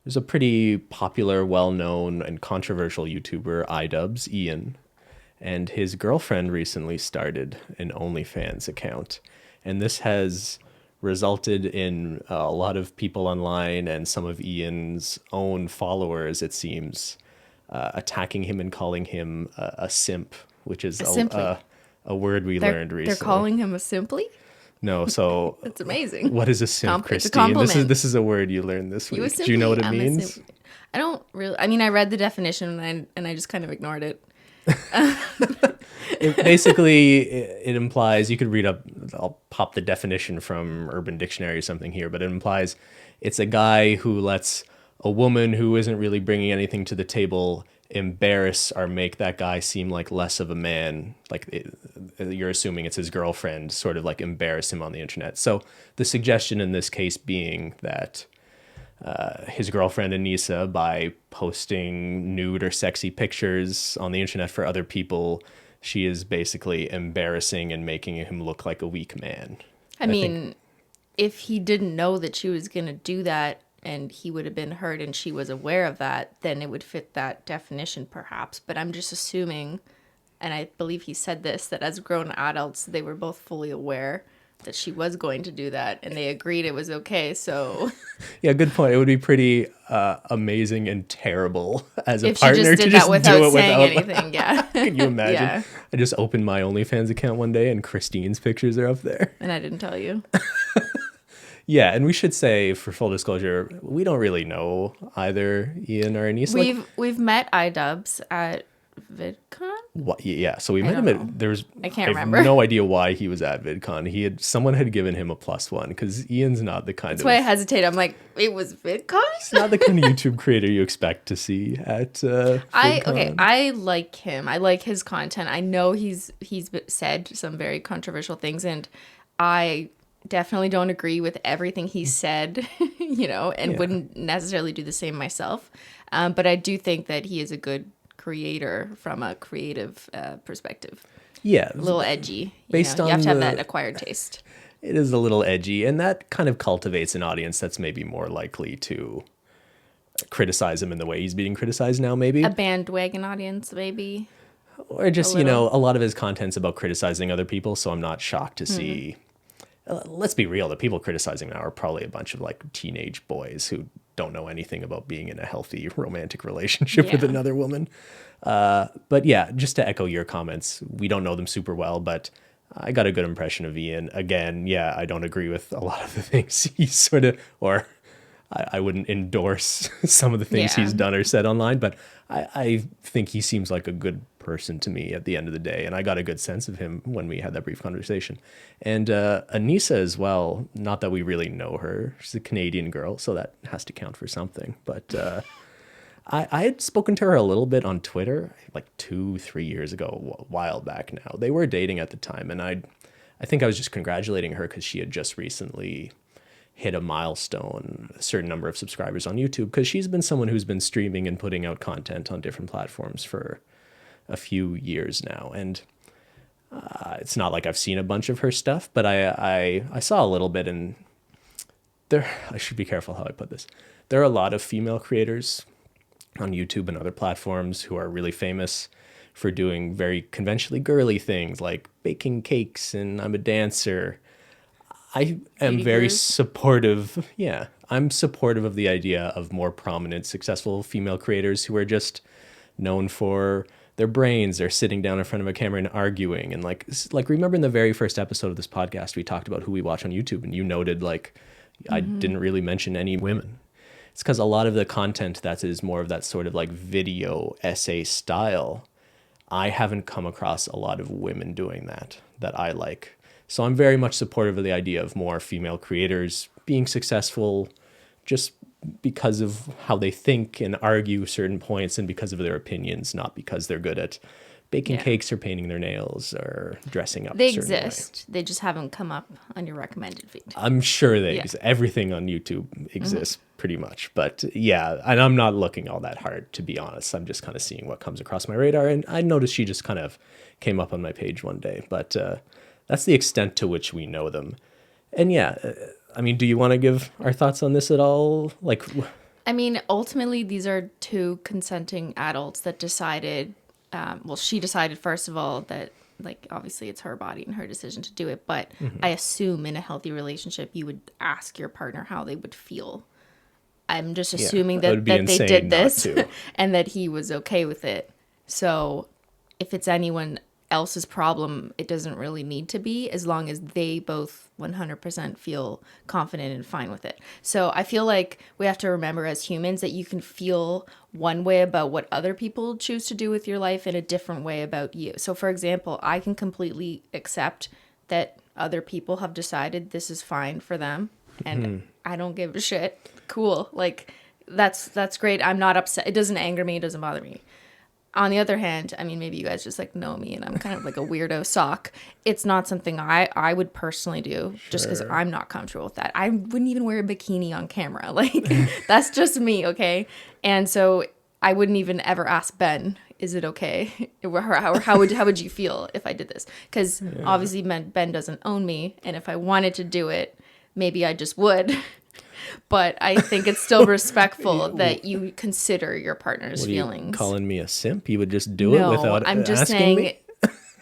There's a pretty popular, well-known, and controversial YouTuber, iDubbbz, Ian, and his girlfriend recently started an OnlyFans account. And this has resulted in a lot of people online and some of Ian's own followers, it seems, attacking him and calling him a simp, which is A simply. a word we They're learned they're recently. calling him a simply? No, so That's amazing. what is a simp, It's a Christine? compliment. This is a word you learned this You a week. Do you know simply? what it I'm a means? simply. I don't really. I mean, I read the definition and I just kind of ignored it. It implies, you could read up, I'll pop the definition from Urban Dictionary or something here, but it implies it's a guy who lets a woman who isn't really bringing anything to the table embarrass or make that guy seem like less of a man. You're assuming it's his girlfriend, sort of like embarrass him on the internet. So the suggestion in this case being that his girlfriend Anissa, by posting nude or sexy pictures on the internet for other people, she is basically embarrassing and making him look like a weak man. I mean, if he didn't know that she was going to do that and he would have been hurt and she was aware of that, then it would fit that definition perhaps. But I'm just assuming, and I believe he said this, that as grown adults, they were both fully aware that she was going to do that and they agreed it was okay. So Yeah, good point. It would be pretty amazing and terrible as a if she partner just to did just that without do it saying without. anything, yeah. Can you imagine? Yeah. I just opened my OnlyFans account one day and Christine's pictures are up there. And I didn't tell you. Yeah, and we should say, for full disclosure, we don't really know either Ian or Anissa. We've met iDubbbz at VidCon. Yeah, so we I met him don't know. at there's I can't have remember. no idea why he was at VidCon. Someone had given him a +1 because Ian's not the kind That's of why I hesitate. I'm like, it was VidCon? he's not the kind of YouTube creator you expect to see at VidCon. I like him. I like his content. I know he's said some very controversial things, and I definitely don't agree with everything he said, and Yeah. wouldn't necessarily do the same myself. But I do think that he is a good creator from a creative perspective. Yeah, A little edgy. Based You have on to have the- that acquired taste. it is a little edgy, and that kind of cultivates an audience that's maybe more likely to criticize him in the way he's being criticized now, maybe. A bandwagon audience, maybe. Or just, a little. a lot of his content's about criticizing other people, so I'm not shocked to see. Let's be real, the people criticizing now are probably a bunch of like teenage boys who don't know anything about being in a healthy romantic relationship with Yeah. another woman. But yeah, just to echo your comments, we don't know them super well, but I got a good impression of Ian. Again, yeah, I don't agree with a lot of the things he's sort of, or I wouldn't endorse some of the things Yeah. he's done or said online, but I think he seems like a good person to me at the end of the day. And I got a good sense of him when we had that brief conversation. And Anissa as well, not that we really know her. She's a Canadian girl, so that has to count for something. But I had spoken to her a little bit on Twitter like 2-3 years ago, a while back now. They were dating at the time, and I think I was just congratulating her because she had just recently hit a milestone, a certain number of subscribers on YouTube, because she's been someone who's been streaming and putting out content on different platforms for a few years now. And it's not like I've seen a bunch of her stuff, but I saw a little bit, and I should be careful how I put this. There are a lot of female creators on YouTube and other platforms who are really famous for doing very conventionally girly things like baking cakes and I'm a dancer. I am Beauty very gurus. supportive. Yeah, I'm supportive of the idea of more prominent, successful female creators who are just known for their brains or sitting down in front of a camera and arguing. And like remember in the very first episode of this podcast, we talked about who we watch on YouTube, and you noted I didn't really mention any women. It's because a lot of the content that is more of that sort of like video essay style, I haven't come across a lot of women doing that I like. So I'm very much supportive of the idea of more female creators being successful just because of how they think and argue certain points and because of their opinions, not because they're good at baking Yeah. cakes or painting their nails or dressing up They a certain way. exist. They just haven't come up on your recommended feed. I'm sure they Yeah. exist. Everything on YouTube exists pretty much. But yeah, and I'm not looking all that hard, to be honest. I'm just kind of seeing what comes across my radar. And I noticed she just kind of came up on my page one day. But that's the extent to which we know them. And yeah, I mean, do you want to give our thoughts on this at all? Like, I mean, ultimately, these are two consenting adults that decided, she decided, first of all, that, like, obviously it's her body and her decision to do it. But I assume in a healthy relationship, you would ask your partner how they would feel. I'm just assuming that they did this and that he was okay with it. So if it's anyone else's problem, it doesn't really need to be, as long as they both 100% feel confident and fine with it. So I feel like we have to remember as humans that you can feel one way about what other people choose to do with your life and a different way about you. So for example, I can completely accept that other people have decided this is fine for them, and I don't give a shit. Cool. Like, that's great. I'm not upset. It doesn't anger me. It doesn't bother me. On the other hand, I mean, maybe you guys just like know me and I'm kind of like a weirdo sock. It's not something I would personally do just because I'm not comfortable with that. I wouldn't even wear a bikini on camera. Like, that's just me, okay? And so I wouldn't even ever ask Ben, is it okay? Or how would you feel if I did this? Because obviously Ben doesn't own me. And if I wanted to do it, maybe I just would. But I think it's still respectful that you consider your partner's feelings. You calling me a simp? You would just do it without I'm just asking saying me?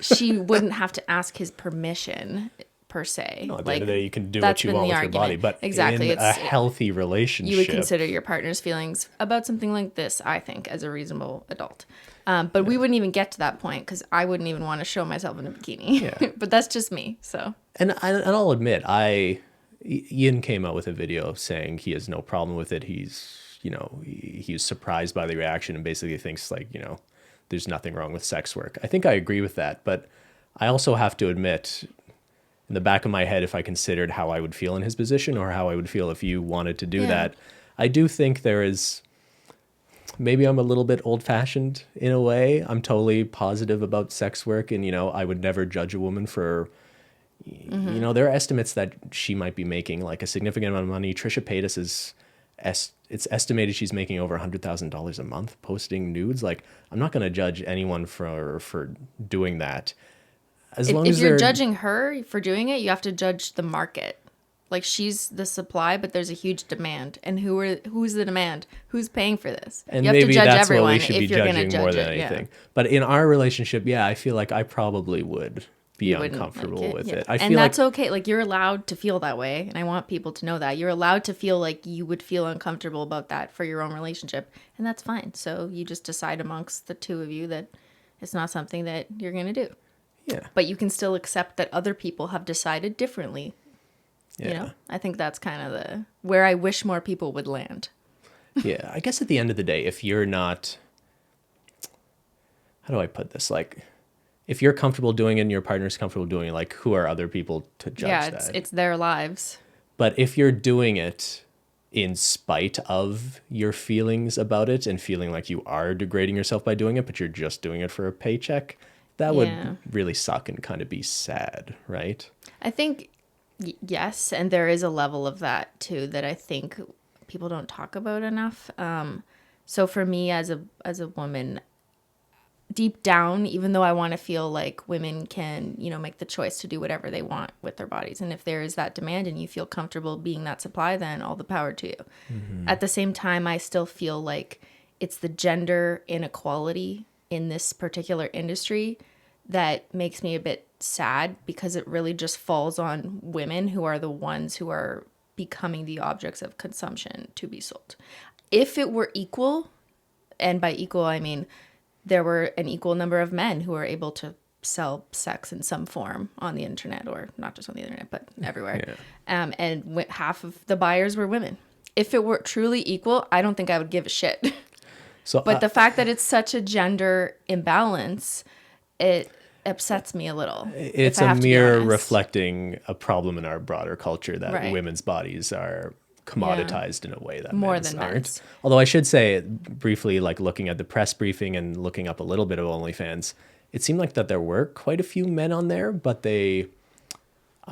She wouldn't have to ask his permission per se. No, at the end of the day, you can do what you want with your body, but exactly, in a healthy relationship, you would consider your partner's feelings about something like this, I think, as a reasonable adult. But we wouldn't even get to that point because I wouldn't even want to show myself in a bikini. Yeah. But that's just me. So. And I'll admit, Ian came out with a video saying he has no problem with it. He's surprised by the reaction and basically thinks like, there's nothing wrong with sex work. I think I agree with that, but I also have to admit, in the back of my head, if I considered how I would feel in his position or how I would feel if you wanted to do that, I do think there is, maybe I'm a little bit old-fashioned in a way. I'm totally positive about sex work and, I would never judge a woman for... there are estimates that she might be making like a significant amount of money. Trisha Paytas it's estimated she's making over $100,000 a month posting nudes. Like, I'm not going to judge anyone for doing that. If you're judging her for doing it, you have to judge the market. Like, she's the supply, but there's a huge demand. And who's the demand? Who's paying for this? And you have maybe to judge that's everyone what we should be judging more than anything. Yeah. But in our relationship, I feel like I probably would be uncomfortable with it. And that's okay. Like, you're allowed to feel that way. And I want people to know that. You're allowed to feel like you would feel uncomfortable about that for your own relationship. And that's fine. So you just decide amongst the two of you that it's not something that you're going to do. Yeah. But you can still accept that other people have decided differently. Yeah. I think that's kind of where I wish more people would land. Yeah. I guess at the end of the day, if you're not, how do I put this? Like, if you're comfortable doing it and your partner's comfortable doing it, like, who are other people to judge that? Yeah, it's their lives. But if you're doing it in spite of your feelings about it and feeling like you are degrading yourself by doing it, but you're just doing it for a paycheck, that would really suck and kind of be sad, right? I think, yes, and there is a level of that, too, that I think people don't talk about enough. So for me as a woman, deep down, even though I want to feel like women can, make the choice to do whatever they want with their bodies. And if there is that demand and you feel comfortable being that supply, then all the power to you. Mm-hmm. At the same time, I still feel like it's the gender inequality in this particular industry that makes me a bit sad, because it really just falls on women who are the ones who are becoming the objects of consumption to be sold. If it were equal, and by equal, I mean there were an equal number of men who were able to sell sex in some form on the internet, or not just on the internet, but everywhere. Yeah. And half of the buyers were women. If it were truly equal, I don't think I would give a shit. But the fact that it's such a gender imbalance, it upsets me a little. It's a mirror reflecting a problem in our broader culture that women's bodies are commoditized in a way that more men's than aren't. Men's. Although I should say briefly, like looking at the press briefing and looking up a little bit of OnlyFans, it seemed like that there were quite a few men on there, but I'm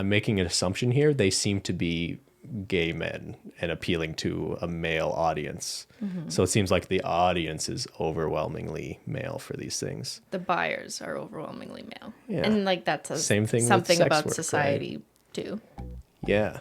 making an assumption here, they seem to be gay men and appealing to a male audience. Mm-hmm. So it seems like the audience is overwhelmingly male for these things. The buyers are overwhelmingly male. Yeah. And like that's same thing something with sex about work, society right? too. Yeah.